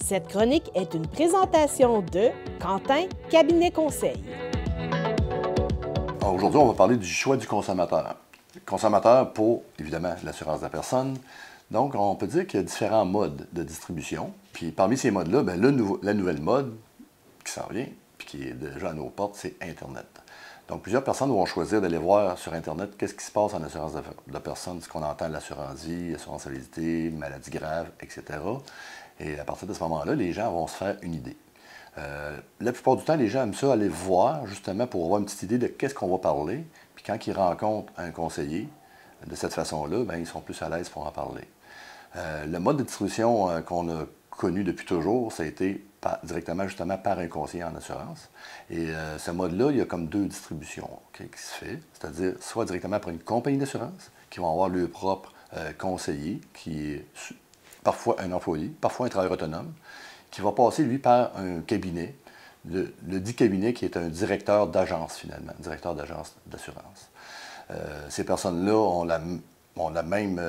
Cette chronique est une présentation de Quentin, cabinet conseil. Aujourd'hui, on va parler du choix du consommateur. Le consommateur pour, évidemment, l'assurance de la personne. Donc, on peut dire qu'il y a différents modes de distribution. Puis parmi ces modes-là, la nouvelle mode qui s'en vient, puis qui est déjà à nos portes, c'est Internet. Donc, plusieurs personnes vont choisir d'aller voir sur Internet qu'est-ce qui se passe en assurance de la personne, ce qu'on entend l'assurance vie, assurance invalidité, maladie grave, etc. Et à partir de ce moment-là, les gens vont se faire une idée. La plupart du temps, les gens aiment ça aller voir, justement, pour avoir une petite idée de qu'est-ce qu'on va parler. Puis quand ils rencontrent un conseiller, de cette façon-là, ils sont plus à l'aise pour en parler. Le mode de distribution qu'on a connu depuis toujours, ça a été directement, justement, par un conseiller en assurance. Et ce mode-là, il y a comme deux distributions qui se fait, c'est-à-dire soit directement par une compagnie d'assurance, qui vont avoir leur propre conseiller, qui est parfois un employé, parfois un travailleur autonome, qui va passer, lui, par un cabinet, le dit cabinet qui est un directeur d'agence, finalement, directeur d'agence d'assurance. Ces personnes-là ont la même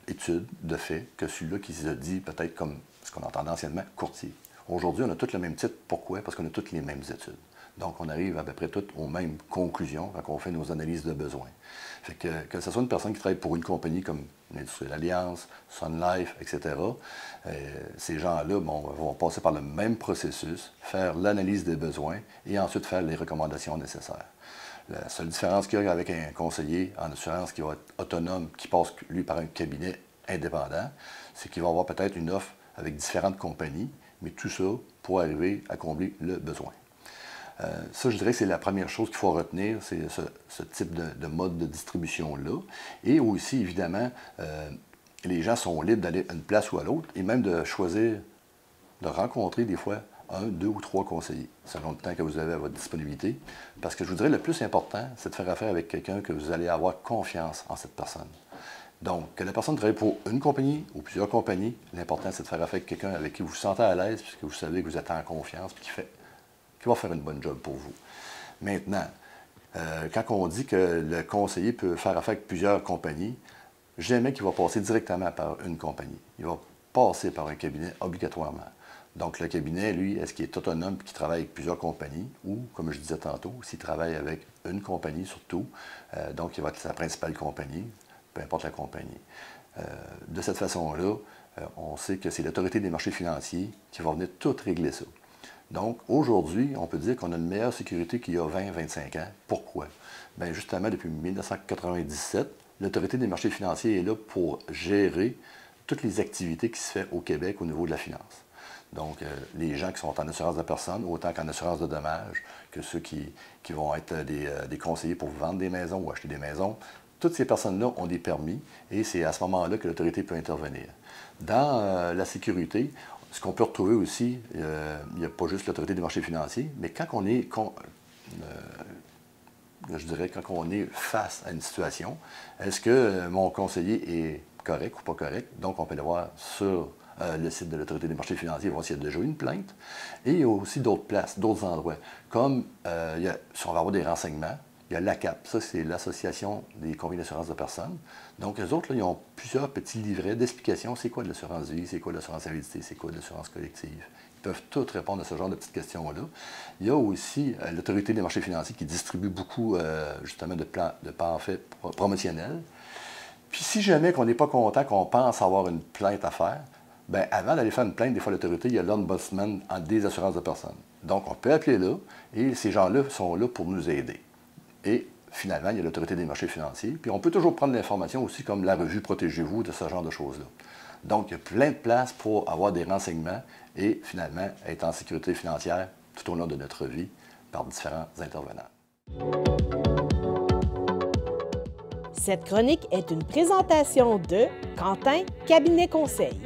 étude de fait que celui-là qui se dit peut-être comme ce qu'on entendait anciennement, courtier. Aujourd'hui, on a tous le même titre. Pourquoi? Parce qu'on a toutes les mêmes études. Donc, on arrive à peu près toutes aux mêmes conclusions quand on fait nos analyses de besoins. Fait que ce soit une personne qui travaille pour une compagnie comme l'Industrielle Alliance, Sun Life, etc., ces gens-là vont passer par le même processus, faire l'analyse des besoins et ensuite faire les recommandations nécessaires. La seule différence qu'il y a avec un conseiller en assurance qui va être autonome, qui passe, lui, par un cabinet indépendant, c'est qu'il va avoir peut-être une offre avec différentes compagnies, mais tout ça pour arriver à combler le besoin. Ça, je dirais que c'est la première chose qu'il faut retenir, c'est ce type de mode de distribution-là. Et aussi, évidemment, les gens sont libres d'aller à une place ou à l'autre, et même de choisir, de rencontrer des fois un, deux ou trois conseillers, selon le temps que vous avez à votre disponibilité. Parce que je vous dirais, le plus important, c'est de faire affaire avec quelqu'un que vous allez avoir confiance en cette personne. Donc, que la personne travaille pour une compagnie ou plusieurs compagnies, l'important, c'est de faire affaire avec quelqu'un avec qui vous vous sentez à l'aise, puisque vous savez que vous êtes en confiance, puis qui va faire une bonne job pour vous. Maintenant, quand on dit que le conseiller peut faire affaire avec plusieurs compagnies, jamais qu'il va passer directement par une compagnie. Il va passer par un cabinet obligatoirement. Donc, le cabinet, lui, est-ce qu'il est autonome et qu'il travaille avec plusieurs compagnies ou, comme je disais tantôt, s'il travaille avec une compagnie surtout, donc il va être sa principale compagnie, peu importe la compagnie. De cette façon-là, on sait que c'est l'Autorité des marchés financiers qui va venir tout régler ça. Donc, aujourd'hui, on peut dire qu'on a une meilleure sécurité qu'il y a 20-25 ans. Pourquoi? Bien, justement, depuis 1997, l'Autorité des marchés financiers est là pour gérer toutes les activités qui se font au Québec au niveau de la finance. Donc, les gens qui sont en assurance de personnes, autant qu'en assurance de dommages, que ceux qui vont être des conseillers pour vendre des maisons ou acheter des maisons, toutes ces personnes-là ont des permis et c'est à ce moment-là que l'autorité peut intervenir. Dans la sécurité, ce qu'on peut retrouver aussi, il n'y a pas juste l'autorité des marchés financiers, mais quand on est, je dirais, quand on est face à une situation, est-ce que mon conseiller est correct ou pas correct? Donc, on peut le voir sur le site de l'Autorité des marchés financiers, voir s'il y a déjà eu une plainte. Et il y a aussi d'autres places, d'autres endroits, comme si on va avoir des renseignements, il y a l'ACAP, ça c'est l'Association des compagnies d'assurance de personnes. Donc, eux autres, là, ils ont plusieurs petits livrets d'explications. C'est quoi de l'assurance vie, c'est quoi de l'assurance invalidité, c'est quoi de l'assurance collective. Ils peuvent tous répondre à ce genre de petites questions-là. Il y a aussi l'Autorité des marchés financiers qui distribue beaucoup, justement, de pamphlets promotionnels. Puis si jamais qu'on n'est pas content, qu'on pense avoir une plainte à faire, bien, avant d'aller faire une plainte, des fois, l'autorité, il y a l'ombudsman des assurances de personnes. Donc, on peut appeler là, et ces gens-là sont là pour nous aider. Et finalement, il y a l'Autorité des marchés financiers. Puis on peut toujours prendre l'information aussi comme la revue Protégez-vous, de ce genre de choses-là. Donc, il y a plein de places pour avoir des renseignements et finalement être en sécurité financière tout au long de notre vie par différents intervenants. Cette chronique est une présentation de Quentin, cabinet conseil.